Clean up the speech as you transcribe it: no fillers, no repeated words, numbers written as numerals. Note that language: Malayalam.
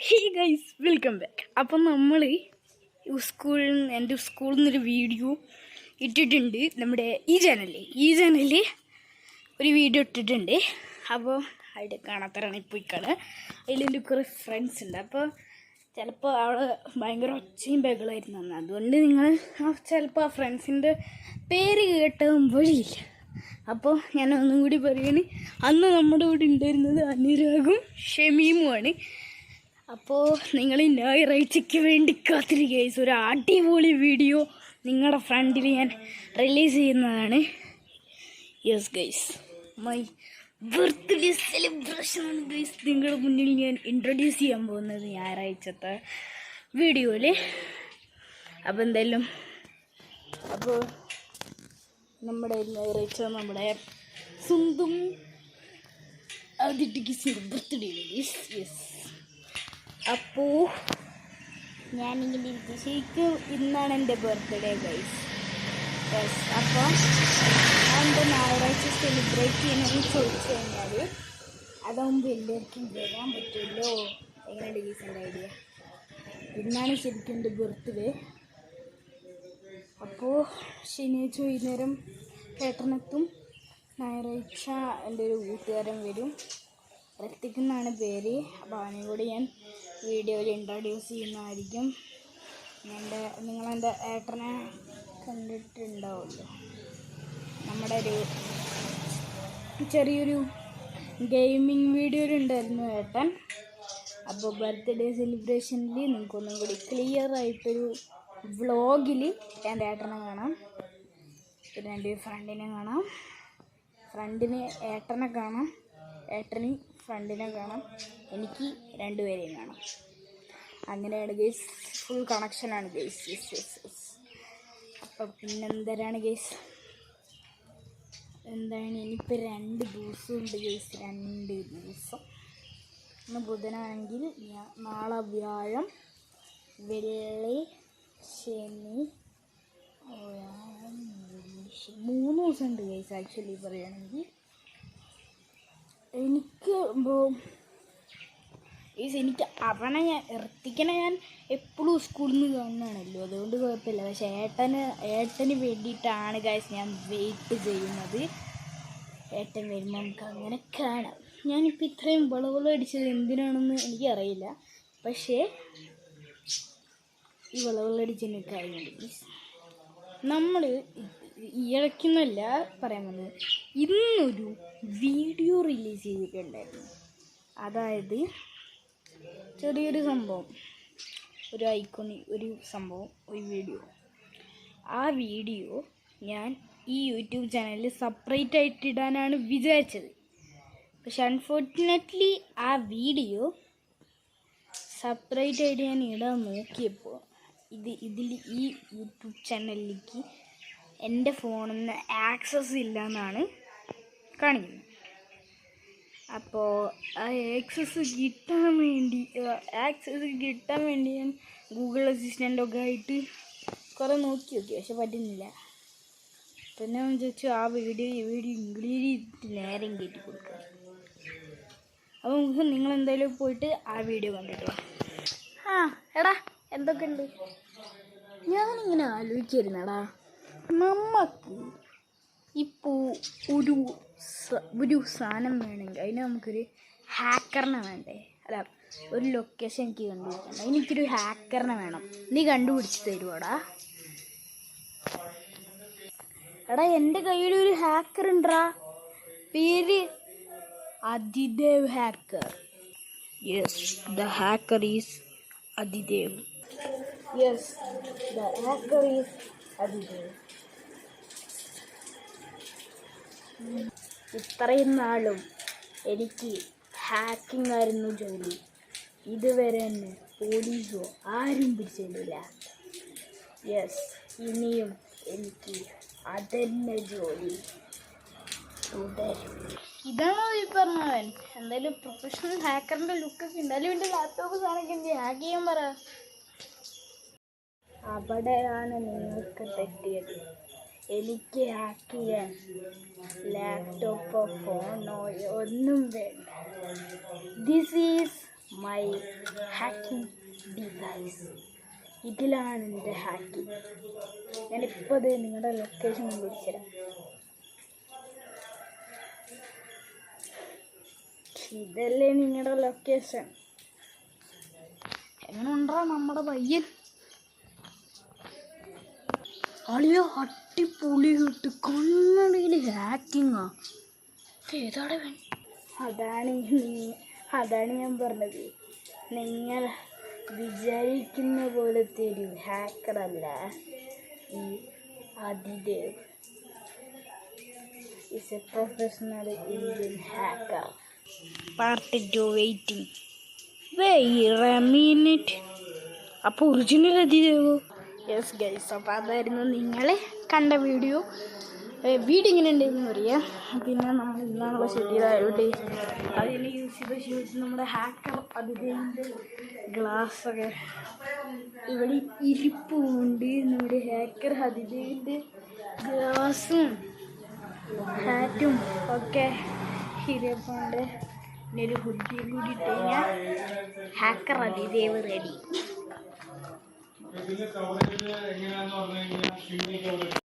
Hey guys, welcome back. അപ്പം നമ്മൾ എൻ്റെ സ്കൂളിൽ നിന്നൊരു വീഡിയോ ഇട്ടിട്ടുണ്ട്. നമ്മുടെ ഈ ചാനലിൽ ഒരു വീഡിയോ ഇട്ടിട്ടുണ്ട്. അപ്പോൾ അതിൽ കാണാത്തവരാണ് പോയി കാണുക. അതിലെൻ്റെ കുറേ ഫ്രണ്ട്സ് ഉണ്ട്. അപ്പോൾ ചിലപ്പോൾ അവൾ ഭയങ്കര ഒച്ചയും ബഹളമായിരുന്നു അന്ന്. അതുകൊണ്ട് നിങ്ങൾ ചിലപ്പോൾ ആ ഫ്രണ്ട്സിൻ്റെ പേര് കേട്ടാൻ വഴിയില്ല. അപ്പോൾ ഞാൻ ഒന്നും കൂടി പറയുകയാണ്, അന്ന് നമ്മുടെ കൂടെ ഉണ്ടായിരുന്നത് അനുരാഗും ഷമീമുമാണ്. അപ്പോൾ നിങ്ങൾ ഞായറാഴ്ചയ്ക്ക് വേണ്ടി കാത്തിരിക്കുക. ഒരു അടിപൊളി വീഡിയോ നിങ്ങളുടെ ഫ്രണ്ടിൽ ഞാൻ റിലീസ് ചെയ്യുന്നതാണ്. യെസ് ഗൈസ്, മൈ ബർത്ത്ഡേ സെലിബ്രേഷനാണ് ഗൈസ് നിങ്ങളുടെ മുന്നിൽ ഞാൻ ഇൻട്രൊഡ്യൂസ് ചെയ്യാൻ പോകുന്നത് ഞായറാഴ്ചത്തെ വീഡിയോയിൽ. അപ്പോൾ എന്തായാലും നമ്മുടെ ഞായറാഴ്ച നമ്മുടെ സ്വന്തം ആദ്യത്തെ ബർത്ത്ഡേ ഗൈസ്. യെസ്, അപ്പോൾ ഞാനിങ്ങനെ ഇരിക്കും. ശരിക്കും ഇന്നാണ് എൻ്റെ ബർത്ത്ഡേ ഗൈസ്. യെസ്, അപ്പോൾ എൻ്റെ ഞായറാഴ്ച സെലിബ്രേറ്റ് ചെയ്യണമെന്ന് ചോദിച്ചു കഴിഞ്ഞാൽ അതാകുമ്പോൾ എല്ലാവർക്കും വരാൻ പറ്റുമല്ലോ. എങ്ങനെയുണ്ട് ഗൈസിൻ്റെ ഐഡിയ? ഇന്നാണ് ശരിക്കും എൻ്റെ ബർത്ത്ഡേ. അപ്പോൾ ശനിയാഴ്ച വൈകുന്നേരം ഏട്ടനെത്തും. ഞായറാഴ്ച എൻ്റെ ഒരു കൂട്ടുകാരൻ വരും, ഋത്തിക് എന്നാണ് പേര്. അപ്പോൾ അവനെ കൂടി ഞാൻ വീഡിയോയിൽ ഇൻട്രൊഡ്യൂസ് ചെയ്യുന്നതായിരിക്കും. നിങ്ങളെൻ്റെ ഏട്ടനെ കണ്ടിട്ടുണ്ടാവുമല്ലോ. നമ്മുടെ ഒരു ചെറിയൊരു ഗെയിമിങ് വീഡിയോയിലുണ്ടായിരുന്നു ഏട്ടൻ. അപ്പോൾ ബർത്ത്ഡേ സെലിബ്രേഷനിൽ നിങ്ങൾക്കൊന്നും കൂടി ക്ലിയർ ആയിട്ടൊരു വ്ളോഗിൽ എൻ്റെ ഏട്ടനെ കാണാം. പിന്നെ എൻ്റെ ഫ്രണ്ടിനെ കാണാം. ഫ്രണ്ടിന് ഏട്ടനെ കാണാം, ഏട്ടന് ഫ്രണ്ടിനെ കാണാം, എനിക്ക് രണ്ടുപേരെയും കാണാം. അങ്ങനെയാണ് ഗൈസ്, ഫുൾ കണക്ഷനാണ് ഗൈസ്. യെസ്. അപ്പം പിന്നെന്തരാണ് ഗൈസ്, എന്താണ് ഇനിയിപ്പോൾ 2 ദിവസമുണ്ട് ഗൈസ്. 2 ദിവസം. ഇന്ന് ബുധനാണെങ്കിൽ നാളെ വ്യാഴം, വെള്ളി, ശനി, 3 ദിവസമുണ്ട് ഗൈസ്. ആക്ച്വലി പറയുകയാണെങ്കിൽ എനിക്ക് ഋത്തിക്കിനെ ഞാൻ എപ്പോഴും സ്കൂളിൽ നിന്ന് കാണുന്നതാണല്ലോ, അതുകൊണ്ട് കുഴപ്പമില്ല. പക്ഷേ ഏട്ടന് വേണ്ടിയിട്ടാണ് ഗൈസ് ഞാൻ വെയിറ്റ് ചെയ്യുന്നത്. ഏട്ടൻ വരുമ്പോൾ നമുക്ക് അങ്ങനെ കാണാം. ഞാനിപ്പോൾ ഇത്രയും വളവളടിച്ചത് എന്തിനാണെന്ന് എനിക്കറിയില്ല. പക്ഷേ ഈ വളവളടിച്ചതിന് കാര്യമുണ്ട് ഗൈസ്. നമ്മൾ ഇടയ്ക്കൊന്നുമല്ല പറയാൻ വന്നത്, ഇന്നൊരു വീഡിയോ റിലീസ് ചെയ്തിട്ടുണ്ടായിരുന്നു. അതായത് ചെറിയൊരു സംഭവം, ഒരു ഐക്കോണിക് ഒരു സംഭവം, ഒരു വീഡിയോ. ആ വീഡിയോ ഞാൻ ഈ യൂട്യൂബ് ചാനലിൽ സെപ്പറേറ്റ് ആയിട്ട് ഇടാനാണ് വിചാരിച്ചത്. പക്ഷെ അൺഫോർച്ചുനേറ്റ്ലി ആ വീഡിയോ സെപ്പറേറ്റ് ആയിട്ട് ഞാൻ ഇടാൻ നോക്കിയപ്പോൾ ഇതിൽ ഈ യൂട്യൂബ് ചാനലിലേക്ക് എൻ്റെ ഫോണിൽ നിന്ന് ആക്സസ് ഇല്ല എന്നാണ് കാണിക്കുന്നത്. അപ്പോൾ ആ ആക്സസ് കിട്ടാൻ വേണ്ടി ഞാൻ ഗൂഗിൾ അസിസ്റ്റൻ്റൊക്കെ ആയിട്ട് കുറേ നോക്കി, പക്ഷെ പറ്റുന്നില്ല. പിന്നെ ഞാൻ വിചാരിച്ചു ഈ വീഡിയോ ഇംഗ്ലീഷിൽ നേരം കയറ്റി കൊടുക്കുക. അപ്പോൾ നമുക്ക് നിങ്ങളെന്തായാലും പോയിട്ട് ആ വീഡിയോ കണ്ടിട്ട് എടാ എന്തൊക്കെയുണ്ട്. ഞാനിങ്ങനെ ആലോചിച്ചിരുന്നടാ, നമുക്ക് ഇപ്പോൾ ഒരു സാധനം വേണമെങ്കിൽ അതിന് നമുക്കൊരു ഹാക്കറിനെ വേണ്ടേ? അല്ല, ഒരു ലൊക്കേഷൻ എനിക്ക് കണ്ടുപിടിക്കണ്ട, എനിക്കൊരു ഹാക്കറിനെ വേണം. നീ കണ്ടുപിടിച്ച് തരുവാടാ? എടാ, എൻ്റെ കയ്യിൽ ഒരു ഹാക്കർ ഉണ്ടാ, പേര് Athidev hacker. Yes, the hacker is Athidev. Yes, the hacker is Athidev. ഇത്രയും നാളും എനിക്ക് ഹാക്കിംഗ് ആയിരുന്നു ജോലി. ഇതുവരെ തന്നെ പോലീസോ ആരും പിടിച്ചിട്ടില്ല. യെസ്, ഇനിയും എനിക്ക് അതന്നെ ജോലി തുടരും. ഇതാണോ ഈ പറഞ്ഞവൻ? എന്തായാലും പ്രൊഫഷണൽ ഹാക്കറിൻ്റെ ലുക്കൊക്കെ ഉണ്ടായാലും എൻ്റെ ലാപ്ടോപ്പ് സാധനമൊക്കെ എനിക്ക് ഹാക്ക് ചെയ്യാൻ പറ. അവിടെയാണ് നിങ്ങൾക്ക് തെറ്റിയത്. എനിക്ക് ഹാക്ക് ചെയ്യാൻ ലാപ്ടോപ്പോ ഫോണോ ഒന്നും വേണ്ട. This is my hacking device. ഇതിലാണ് എൻ്റെ ഹാക്കിംഗ്. ഞാനിപ്പോൾ അത് നിങ്ങളുടെ ലൊക്കേഷൻ വിളിച്ചുതരാം. ഇതല്ലേ നിങ്ങളുടെ ലൊക്കേഷൻ. എങ്ങനെ ഉണ്ടോ നമ്മുടെ പയ്യൻ? അളിയോ അടിപൊളി കിട്ട്. കണ്ണടിയിൽ ഹാക്കിങ്ങാ. ഏതാടെ അതാണ് ഞാൻ പറഞ്ഞത്. നിങ്ങൾ വിചാരിക്കുന്ന പോലത്തെ ഒരു ഹാക്കറല്ല ഈ Adidev. Is A professional Indian hacker. Part 2 waiting. Minute. അപ്പോൾ ഒറിജിനൽ ആദിദേവോ? യെസ് ഗൈസ്, അപ്പോൾ അതായിരുന്നു നിങ്ങൾ കണ്ട വീഡിയോ. ഇങ്ങനെ ഉണ്ടെന്ന് പറയാം. പിന്നെ നമ്മൾ ഇന്നാണല്ലോ ശരിയായിട്ട് അതിന് യൂസ് ചെയ്ത് നമ്മുടെ ഹാക്കർ അതിഥിൻ്റെ ഗ്ലാസ്സൊക്കെ ഇവിടെ ഇരിപ്പുണ്ട്. നമ്മുടെ ഹാക്കർ അതിഥിൻ്റെ ഗ്ലാസും ഹാറ്റും ഒക്കെ ഇരിപ്പുണ്ട്. പിന്നെ ഒരു ഹുഡിയും കൂടി ഇട്ട് കഴിഞ്ഞാൽ ഹാക്കർ അതിഥേവ് റെഡി.